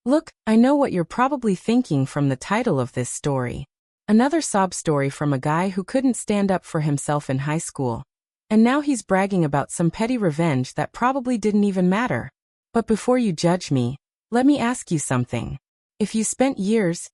Look, I know what you're probably thinking from the title of this story. Another sob story from a guy who couldn't stand up for himself in high school. And now he's bragging about some petty revenge that probably didn't even matter. But before you judge me, let me ask you something. If you spent years,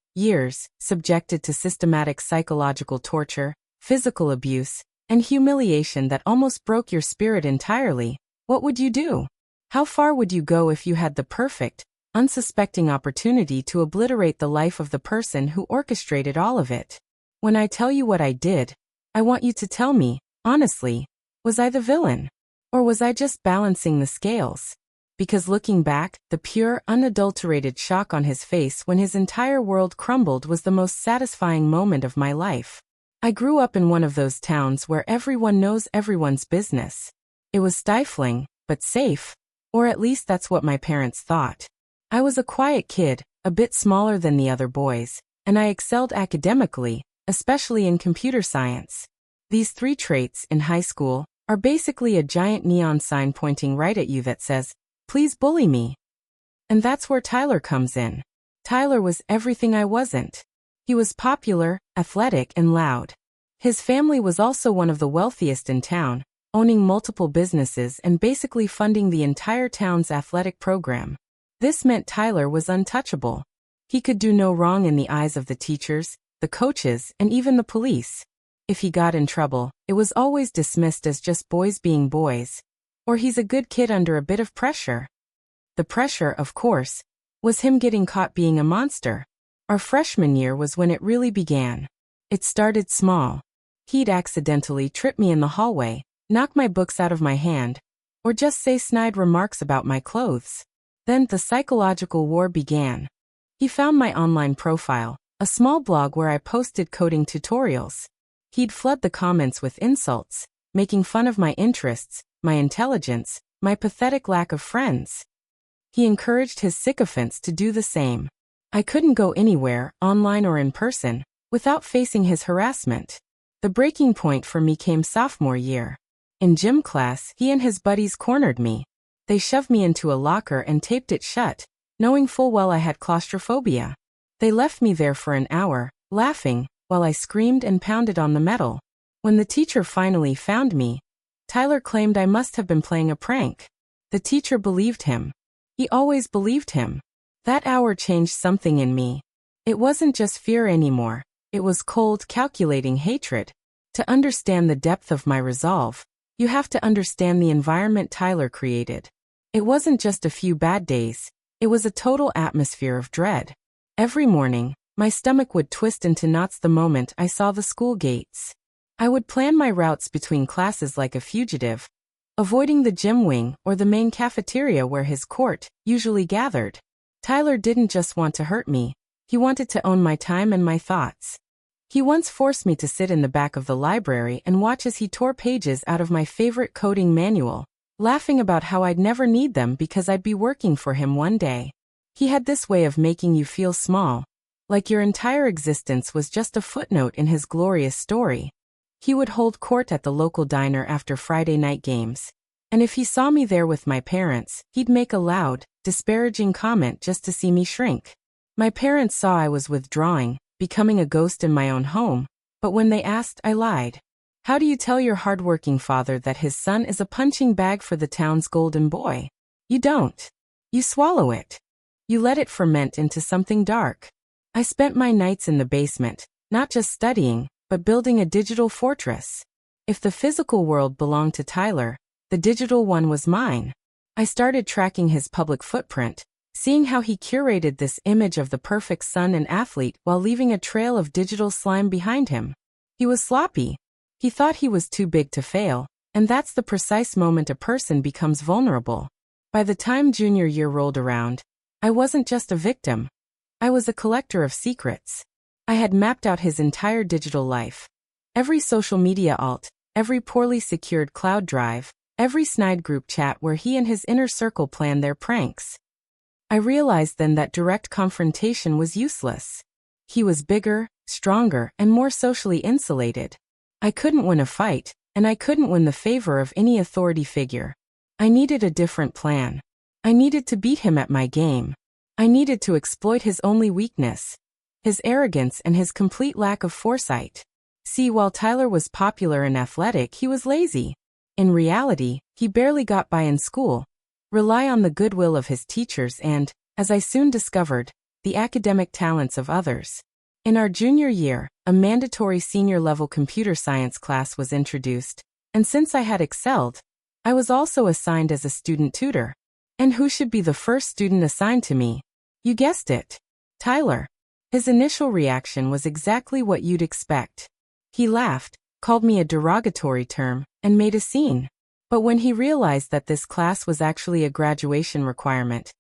subjected to systematic psychological torture, physical abuse, and humiliation that almost broke your spirit entirely, what would you do? How far would you go if you had the perfect, unsuspecting opportunity to obliterate the life of the person who orchestrated all of it? When I tell you what I did, I want you to tell me, honestly, was I the villain? Or was I just balancing the scales? Because looking back, the pure, unadulterated shock on his face when his entire world crumbled was the most satisfying moment of my life. I grew up in one of those towns where everyone knows everyone's business. It was stifling, but safe, or at least that's what my parents thought. I was a quiet kid, a bit smaller than the other boys, and I excelled academically, especially in computer science. These 3 traits in high school are basically a giant neon sign pointing right at you that says, "Please bully me." And that's where Tyler comes in. Tyler was everything I wasn't. He was popular, athletic, and loud. His family was also one of the wealthiest in town, owning multiple businesses and basically funding the entire town's athletic program. This meant Tyler was untouchable. He could do no wrong in the eyes of the teachers, the coaches, and even the police. If he got in trouble, it was always dismissed as just boys being boys. Or he's a good kid under a bit of pressure. The pressure, of course, was him getting caught being a monster. Our freshman year was when it really began. It started small. He'd accidentally trip me in the hallway, knock my books out of my hand, or just say snide remarks about my clothes. Then the psychological war began. He found my online profile, a small blog where I posted coding tutorials. He'd flood the comments with insults, making fun of my interests, my intelligence, my pathetic lack of friends. He encouraged his sycophants to do the same. I couldn't go anywhere, online or in person, without facing his harassment. The breaking point for me came sophomore year. In gym class, he and his buddies cornered me. They shoved me into a locker and taped it shut, knowing full well I had claustrophobia. They left me there for an hour, laughing, while I screamed and pounded on the metal. When the teacher finally found me, Tyler claimed I must have been playing a prank. The teacher believed him. He always believed him. That hour changed something in me. It wasn't just fear anymore. It was cold, calculating hatred. To understand the depth of my resolve, you have to understand the environment Tyler created. It wasn't just a few bad days. It was a total atmosphere of dread. Every morning, my stomach would twist into knots the moment I saw the school gates. I would plan my routes between classes like a fugitive, avoiding the gym wing or the main cafeteria where his court usually gathered. Tyler didn't just want to hurt me. He wanted to own my time and my thoughts. He once forced me to sit in the back of the library and watch as he tore pages out of my favorite coding manual, laughing about how I'd never need them because I'd be working for him one day. He had this way of making you feel small, like your entire existence was just a footnote in his glorious story. He would hold court at the local diner after Friday night games. And if he saw me there with my parents, he'd make a loud, disparaging comment just to see me shrink. My parents saw I was withdrawing, becoming a ghost in my own home, but when they asked, I lied. How do you tell your hardworking father that his son is a punching bag for the town's golden boy? You don't. You swallow it. You let it ferment into something dark. I spent my nights in the basement, not just studying, but building a digital fortress. If the physical world belonged to Tyler, the digital one was mine. I started tracking his public footprint, seeing how he curated this image of the perfect son and athlete while leaving a trail of digital slime behind him. He was sloppy. He thought he was too big to fail, and that's the precise moment a person becomes vulnerable. By the time junior year rolled around, I wasn't just a victim. I was a collector of secrets. I had mapped out his entire digital life. Every social media alt, every poorly secured cloud drive, every snide group chat where he and his inner circle planned their pranks. I realized then that direct confrontation was useless. He was bigger, stronger, and more socially insulated. I couldn't win a fight, and I couldn't win the favor of any authority figure. I needed a different plan. I needed to beat him at my game. I needed to exploit his only weakness, his arrogance and his complete lack of foresight. See, while Tyler was popular and athletic, he was lazy. In reality, he barely got by in school, rely on the goodwill of his teachers and, as I soon discovered, the academic talents of others. In our junior year, a mandatory senior-level computer science class was introduced, and since I had excelled, I was also assigned as a student tutor. And who should be the first student assigned to me? You guessed it. Tyler. His initial reaction was exactly what you'd expect. He laughed, called me a derogatory term, and made a scene. But when he realized that this class was actually a graduation requirement,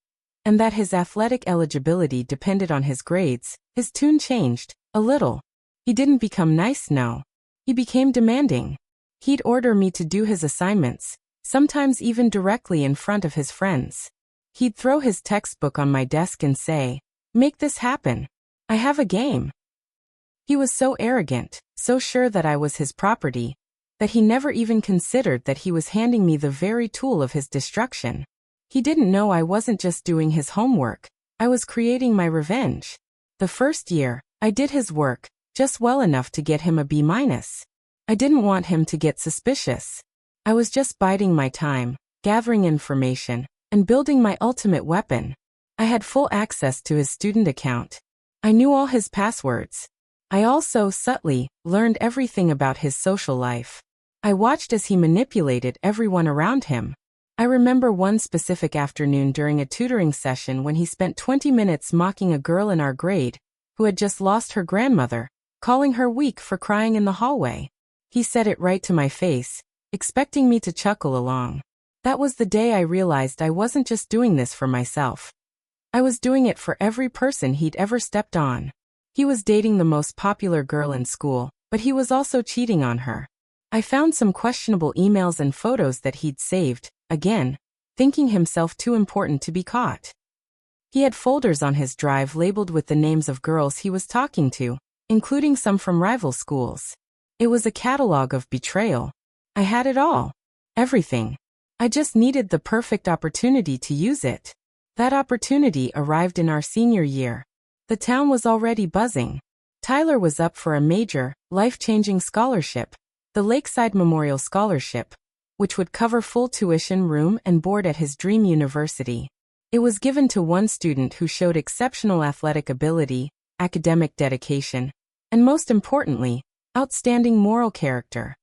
and that his athletic eligibility depended on his grades, his tune changed, a little. He didn't become nice, no. He became demanding. He'd order me to do his assignments, sometimes even directly in front of his friends. He'd throw his textbook on my desk and say, "Make this happen. I have a game." He was so arrogant, so sure that I was his property, that he never even considered that he was handing me the very tool of his destruction. He didn't know I wasn't just doing his homework, I was creating my revenge. The first year, I did his work, just well enough to get him a B-. I didn't want him to get suspicious. I was just biding my time, gathering information, and building my ultimate weapon. I had full access to his student account. I knew all his passwords. I also, subtly, learned everything about his social life. I watched as he manipulated everyone around him. I remember one specific afternoon during a tutoring session when he spent 20 minutes mocking a girl in our grade, who had just lost her grandmother, calling her weak for crying in the hallway. He said it right to my face, expecting me to chuckle along. That was the day I realized I wasn't just doing this for myself. I was doing it for every person he'd ever stepped on. He was dating the most popular girl in school, but he was also cheating on her. I found some questionable emails and photos that he'd saved, again, thinking himself too important to be caught. He had folders on his drive labeled with the names of girls he was talking to, including some from rival schools. It was a catalog of betrayal. I had it all. Everything. I just needed the perfect opportunity to use it. That opportunity arrived in our senior year. The town was already buzzing. Tyler was up for a major, life-changing scholarship, the Lakeside Memorial Scholarship, which would cover full tuition, room, and board at his dream university. It was given to one student who showed exceptional athletic ability, academic dedication, and most importantly, outstanding moral character.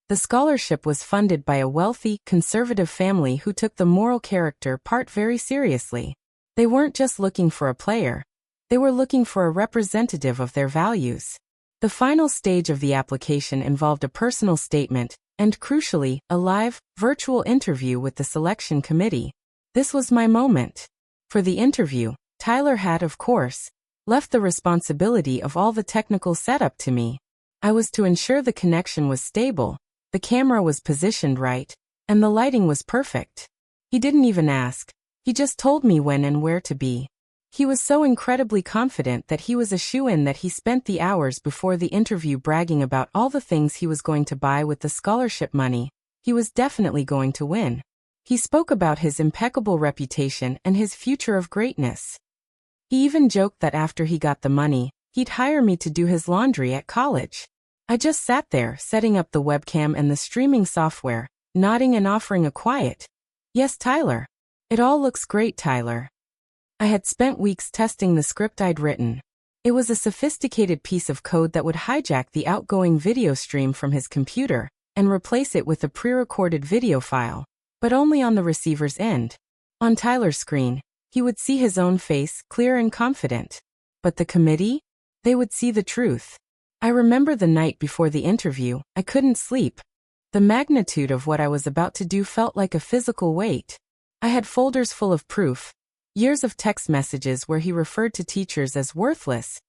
The scholarship was funded by a wealthy, conservative family who took the moral character part very seriously. They weren't just looking for a player. They were looking for a representative of their values. The final stage of the application involved a personal statement, and crucially, a live, virtual interview with the selection committee. This was my moment. For the interview, Tyler had, of course, left the responsibility of all the technical setup to me. I was to ensure the connection was stable, the camera was positioned right, and the lighting was perfect. He didn't even ask. He just told me when and where to be. He was so incredibly confident that he was a shoo-in that he spent the hours before the interview bragging about all the things he was going to buy with the scholarship money. He was definitely going to win. He spoke about his impeccable reputation and his future of greatness. He even joked that after he got the money, he'd hire me to do his laundry at college. I just sat there, setting up the webcam and the streaming software, nodding and offering a quiet, "Yes, Tyler. It all looks great, Tyler." I had spent weeks testing the script I'd written. It was a sophisticated piece of code that would hijack the outgoing video stream from his computer and replace it with a pre-recorded video file, but only on the receiver's end. On Tyler's screen, he would see his own face, clear and confident. But the committee? They would see the truth. I remember the night before the interview, I couldn't sleep. The magnitude of what I was about to do felt like a physical weight. I had folders full of proof. Years of text messages where he referred to teachers as worthless,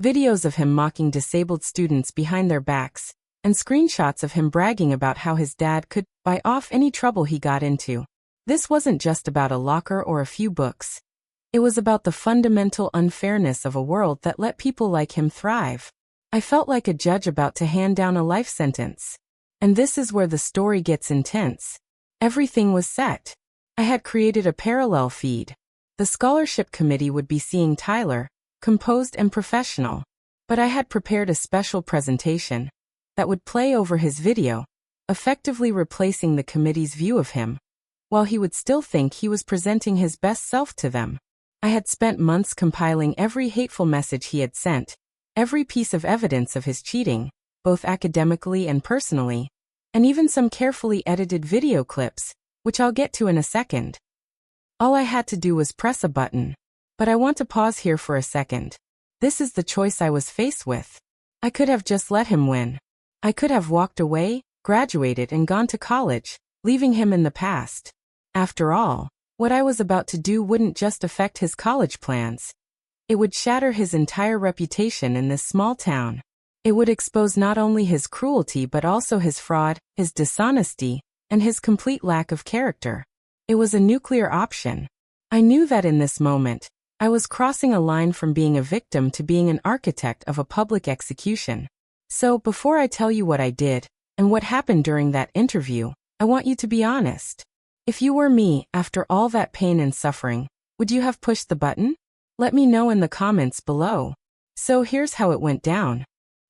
videos of him mocking disabled students behind their backs, and screenshots of him bragging about how his dad could buy off any trouble he got into. This wasn't just about a locker or a few books. It was about the fundamental unfairness of a world that let people like him thrive. I felt like a judge about to hand down a life sentence. And this is where the story gets intense. Everything was set. I had created a parallel feed. The scholarship committee would be seeing Tyler, composed and professional. But I had prepared a special presentation that would play over his video, effectively replacing the committee's view of him, while he would still think he was presenting his best self to them. I had spent months compiling every hateful message he had sent, every piece of evidence of his cheating, both academically and personally, and even some carefully edited video clips, which I'll get to in a second. All I had to do was press a button. But I want to pause here for a second. This is the choice I was faced with. I could have just let him win. I could have walked away, graduated and gone to college, leaving him in the past. After all, what I was about to do wouldn't just affect his college plans. It would shatter his entire reputation in this small town. It would expose not only his cruelty but also his fraud, his dishonesty, and his complete lack of character. It was a nuclear option. I knew that in this moment, I was crossing a line from being a victim to being an architect of a public execution. So, before I tell you what I did, and what happened during that interview, I want you to be honest. If you were me, after all that pain and suffering, would you have pushed the button? Let me know in the comments below. So here's how it went down.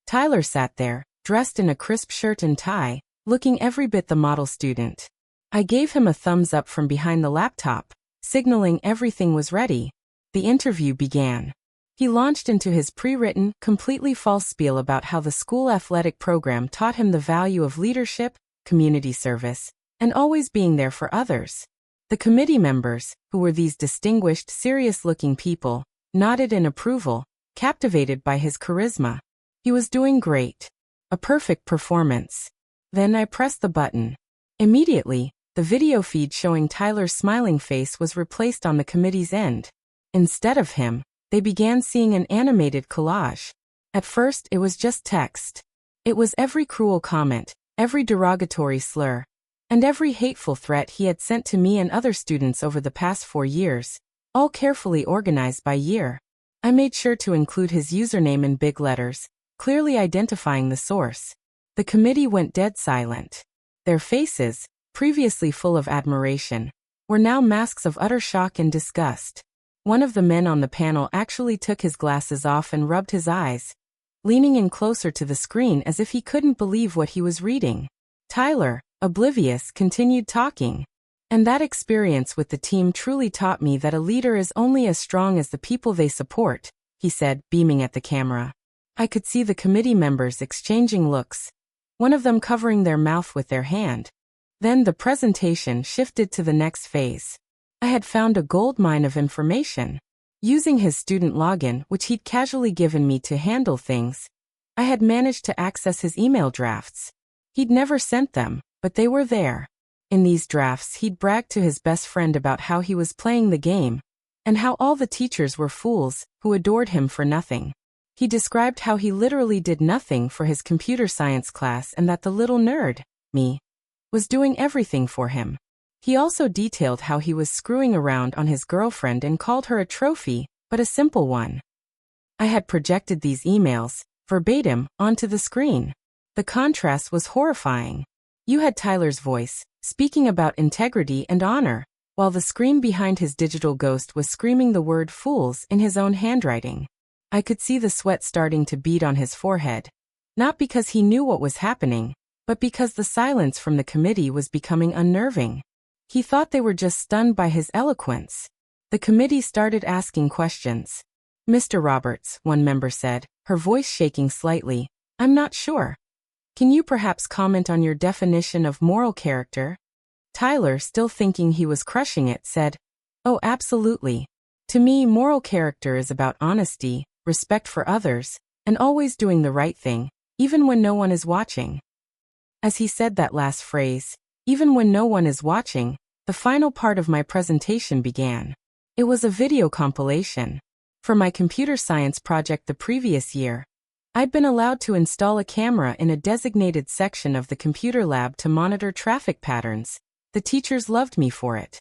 Tyler sat there, dressed in a crisp shirt and tie, looking every bit the model student. I gave him a thumbs up from behind the laptop, signaling everything was ready. The interview began. He launched into his pre-written, completely false spiel about how the school athletic program taught him the value of leadership, community service, and always being there for others. The committee members, who were these distinguished, serious-looking people, nodded in approval, captivated by his charisma. He was doing great. A perfect performance. Then I pressed the button. Immediately, the video feed showing Tyler's smiling face was replaced on the committee's end. Instead of him, they began seeing an animated collage. At first, it was just text. It was every cruel comment, every derogatory slur, and every hateful threat he had sent to me and other students over the past 4 years, all carefully organized by year. I made sure to include his username in big letters, clearly identifying the source. The committee went dead silent. Their faces, previously full of admiration, were now masks of utter shock and disgust. One of the men on the panel actually took his glasses off and rubbed his eyes, leaning in closer to the screen as if he couldn't believe what he was reading. Tyler, oblivious, continued talking. And that experience with the team truly taught me that a leader is only as strong as the people they support, he said, beaming at the camera. I could see the committee members exchanging looks, one of them covering their mouth with their hand. Then the presentation shifted to the next phase. I had found a goldmine of information. Using his student login, which he'd casually given me to handle things, I had managed to access his email drafts. He'd never sent them, but they were there. In these drafts, he'd bragged to his best friend about how he was playing the game, and how all the teachers were fools who adored him for nothing. He described how he literally did nothing for his computer science class and that the little nerd, me, was doing everything for him. He also detailed how he was screwing around on his girlfriend and called her a trophy, but a simple one. I had projected these emails, verbatim, onto the screen. The contrast was horrifying. You had Tyler's voice, speaking about integrity and honor, while the screen behind his digital ghost was screaming the word fools in his own handwriting. I could see the sweat starting to bead on his forehead. Not because he knew what was happening, but because the silence from the committee was becoming unnerving. He thought they were just stunned by his eloquence. The committee started asking questions. Mr. Roberts, one member said, her voice shaking slightly, I'm not sure. Can you perhaps comment on your definition of moral character? Tyler, still thinking he was crushing it, said, Oh, absolutely. To me, moral character is about honesty, respect for others, and always doing the right thing, even when no one is watching. As he said that last phrase, even when no one is watching, the final part of my presentation began. It was a video compilation. For my computer science project the previous year, I'd been allowed to install a camera in a designated section of the computer lab to monitor traffic patterns. The teachers loved me for it.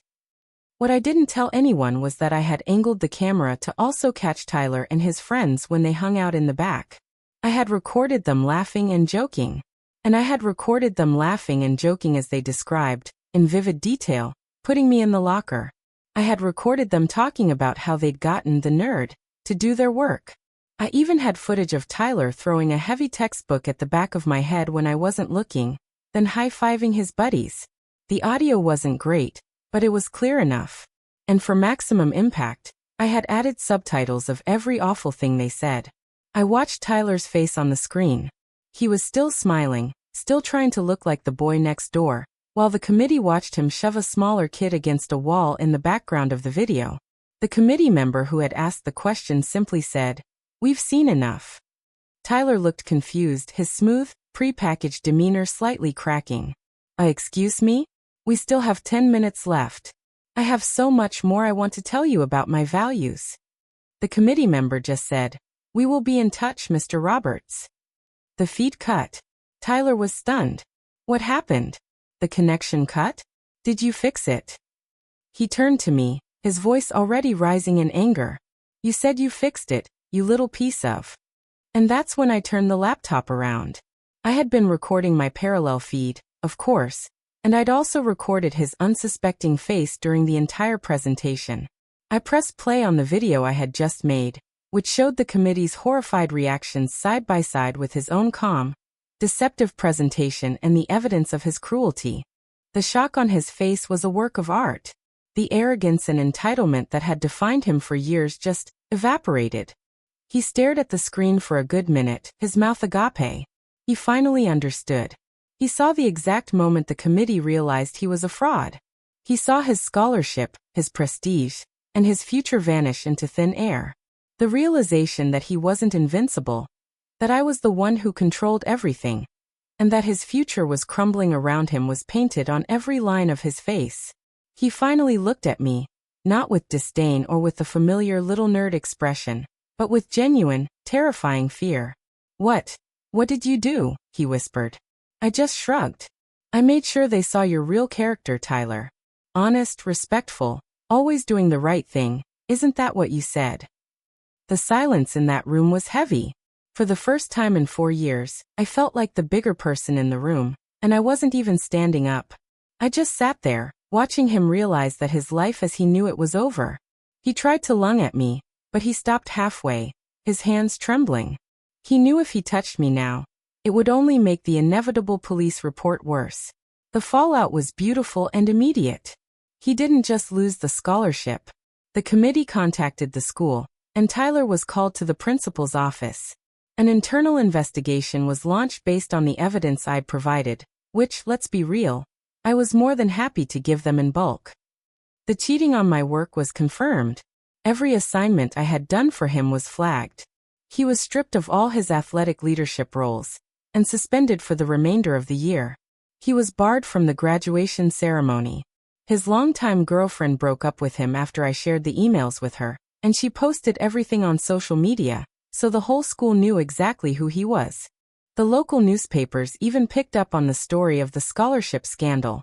What I didn't tell anyone was that I had angled the camera to also catch Tyler and his friends when they hung out in the back. I had recorded them laughing and joking. And I had recorded them laughing and joking as they described, in vivid detail, putting me in the locker. I had recorded them talking about how they'd gotten the nerd to do their work. I even had footage of Tyler throwing a heavy textbook at the back of my head when I wasn't looking, then high-fiving his buddies. The audio wasn't great, but it was clear enough. And for maximum impact, I had added subtitles of every awful thing they said. I watched Tyler's face on the screen. He was still smiling, still trying to look like the boy next door, while the committee watched him shove a smaller kid against a wall in the background of the video. The committee member who had asked the question simply said, "We've seen enough." Tyler looked confused, his smooth, pre-packaged demeanor slightly cracking. Excuse me? We still have 10 minutes left. I have so much more I want to tell you about my values." The committee member just said, "We will be in touch, Mr. Roberts." The feed cut. Tyler was stunned. What happened? The connection cut? Did you fix it? He turned to me, his voice already rising in anger. "You said you fixed it, you little piece of..." And that's when I turned the laptop around. I had been recording my parallel feed, of course, and I'd also recorded his unsuspecting face during the entire presentation. I pressed play on the video I had just made, which showed the committee's horrified reactions side by side with his own calm, deceptive presentation and the evidence of his cruelty. The shock on his face was a work of art. The arrogance and entitlement that had defined him for years just evaporated. He stared at the screen for a good minute, his mouth agape. He finally understood. He saw the exact moment the committee realized he was a fraud. He saw his scholarship, his prestige, and his future vanish into thin air. The realization that he wasn't invincible, that I was the one who controlled everything, and that his future was crumbling around him was painted on every line of his face. He finally looked at me, not with disdain or with the familiar little nerd expression, but with genuine, terrifying fear. What did you do?" he whispered. I just shrugged. "I made sure they saw your real character, Tyler. Honest, respectful, always doing the right thing. Isn't that what you said?" The silence in that room was heavy. For the first time in 4 years, I felt like the bigger person in the room, and I wasn't even standing up. I just sat there, watching him realize that his life as he knew it was over. He tried to lunge at me, but he stopped halfway, his hands trembling. He knew if he touched me now, it would only make the inevitable police report worse. The fallout was beautiful and immediate. He didn't just lose the scholarship. The committee contacted the school, and Tyler was called to the principal's office. An internal investigation was launched based on the evidence I'd provided, which, let's be real, I was more than happy to give them in bulk. The cheating on my work was confirmed. Every assignment I had done for him was flagged. He was stripped of all his athletic leadership roles, and suspended for the remainder of the year. He was barred from the graduation ceremony. His longtime girlfriend broke up with him after I shared the emails with her, and she posted everything on social media, so the whole school knew exactly who he was. The local newspapers even picked up on the story of the scholarship scandal,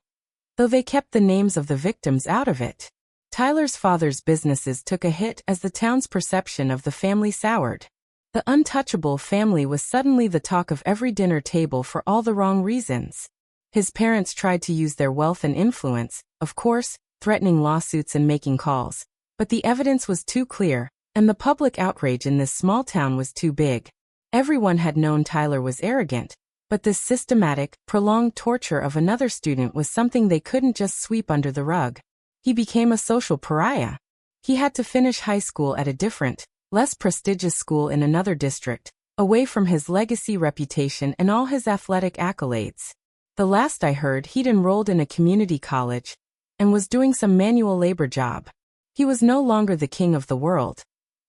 though they kept the names of the victims out of it. Tyler's father's businesses took a hit as the town's perception of the family soured. The untouchable family was suddenly the talk of every dinner table for all the wrong reasons. His parents tried to use their wealth and influence, of course, threatening lawsuits and making calls, but the evidence was too clear, and the public outrage in this small town was too big. Everyone had known Tyler was arrogant, but this systematic, prolonged torture of another student was something they couldn't just sweep under the rug. He became a social pariah. He had to finish high school at a different, less prestigious school in another district, away from his legacy reputation and all his athletic accolades. The last I heard, he'd enrolled in a community college and was doing some manual labor job. He was no longer the king of the world.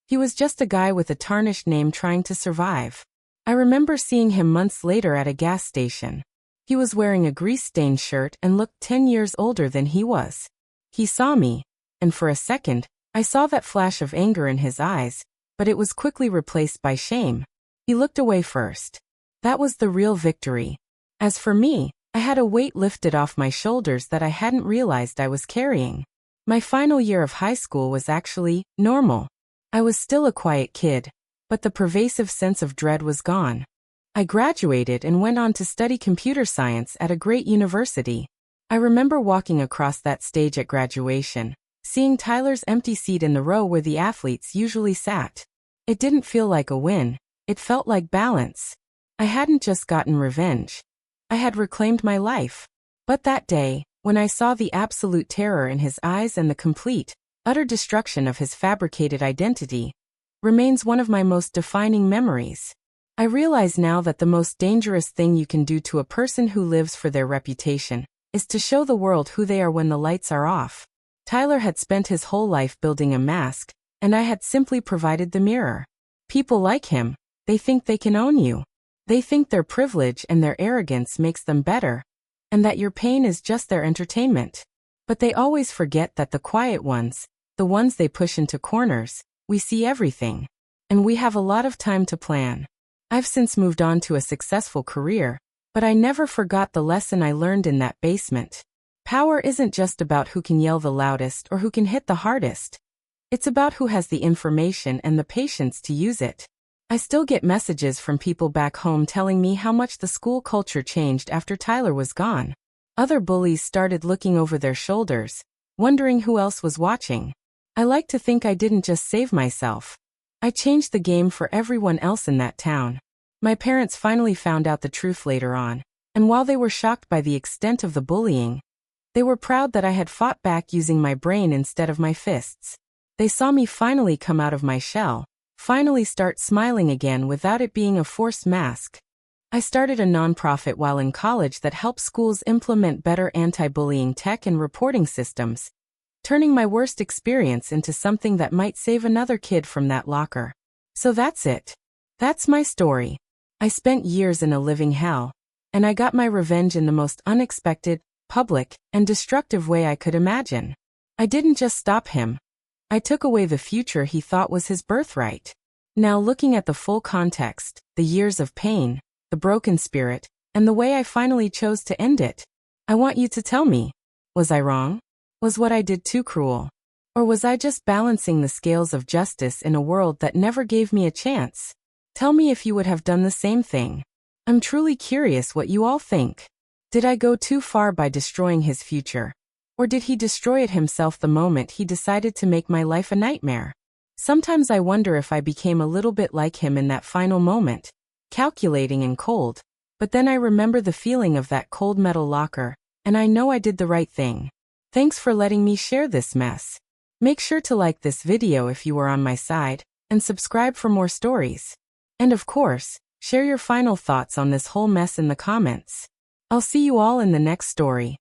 He was just a guy with a tarnished name trying to survive. I remember seeing him months later at a gas station. He was wearing a grease-stained shirt and looked 10 years older than he was. He saw me, and for a second, I saw that flash of anger in his eyes, but it was quickly replaced by shame. He looked away first. That was the real victory. As for me, I had a weight lifted off my shoulders that I hadn't realized I was carrying. My final year of high school was actually normal. I was still a quiet kid, but the pervasive sense of dread was gone. I graduated and went on to study computer science at a great university. I remember walking across that stage at graduation, Seeing Tyler's empty seat in the row where the athletes usually sat. It didn't feel like a win, it felt like balance. I hadn't just gotten revenge. I had reclaimed my life. But that day, when I saw the absolute terror in his eyes and the complete, utter destruction of his fabricated identity, remains one of my most defining memories. I realize now that the most dangerous thing you can do to a person who lives for their reputation is to show the world who they are when the lights are off. Tyler had spent his whole life building a mask, and I had simply provided the mirror. People like him, they think they can own you. They think their privilege and their arrogance makes them better, and that your pain is just their entertainment. But they always forget that the quiet ones, the ones they push into corners, we see everything. And we have a lot of time to plan. I've since moved on to a successful career, but I never forgot the lesson I learned in that basement. Power isn't just about who can yell the loudest or who can hit the hardest. It's about who has the information and the patience to use it. I still get messages from people back home telling me how much the school culture changed after Tyler was gone. Other bullies started looking over their shoulders, wondering who else was watching. I like to think I didn't just save myself. I changed the game for everyone else in that town. My parents finally found out the truth later on, and while they were shocked by the extent of the bullying, they were proud that I had fought back using my brain instead of my fists. They saw me finally come out of my shell, finally start smiling again without it being a forced mask. I started a nonprofit while in college that helps schools implement better anti-bullying tech and reporting systems, turning my worst experience into something that might save another kid from that locker. So that's it. That's my story. I spent years in a living hell, and I got my revenge in the most unexpected, public, and destructive way I could imagine. I didn't just stop him. I took away the future he thought was his birthright. Now looking at the full context, the years of pain, the broken spirit, and the way I finally chose to end it, I want you to tell me, was I wrong? Was what I did too cruel? Or was I just balancing the scales of justice in a world that never gave me a chance? Tell me if you would have done the same thing. I'm truly curious what you all think. Did I go too far by destroying his future? Or did he destroy it himself the moment he decided to make my life a nightmare? Sometimes I wonder if I became a little bit like him in that final moment, calculating and cold, but then I remember the feeling of that cold metal locker, and I know I did the right thing. Thanks for letting me share this mess. Make sure to like this video if you are on my side, and subscribe for more stories. And of course, share your final thoughts on this whole mess in the comments. I'll see you all in the next story.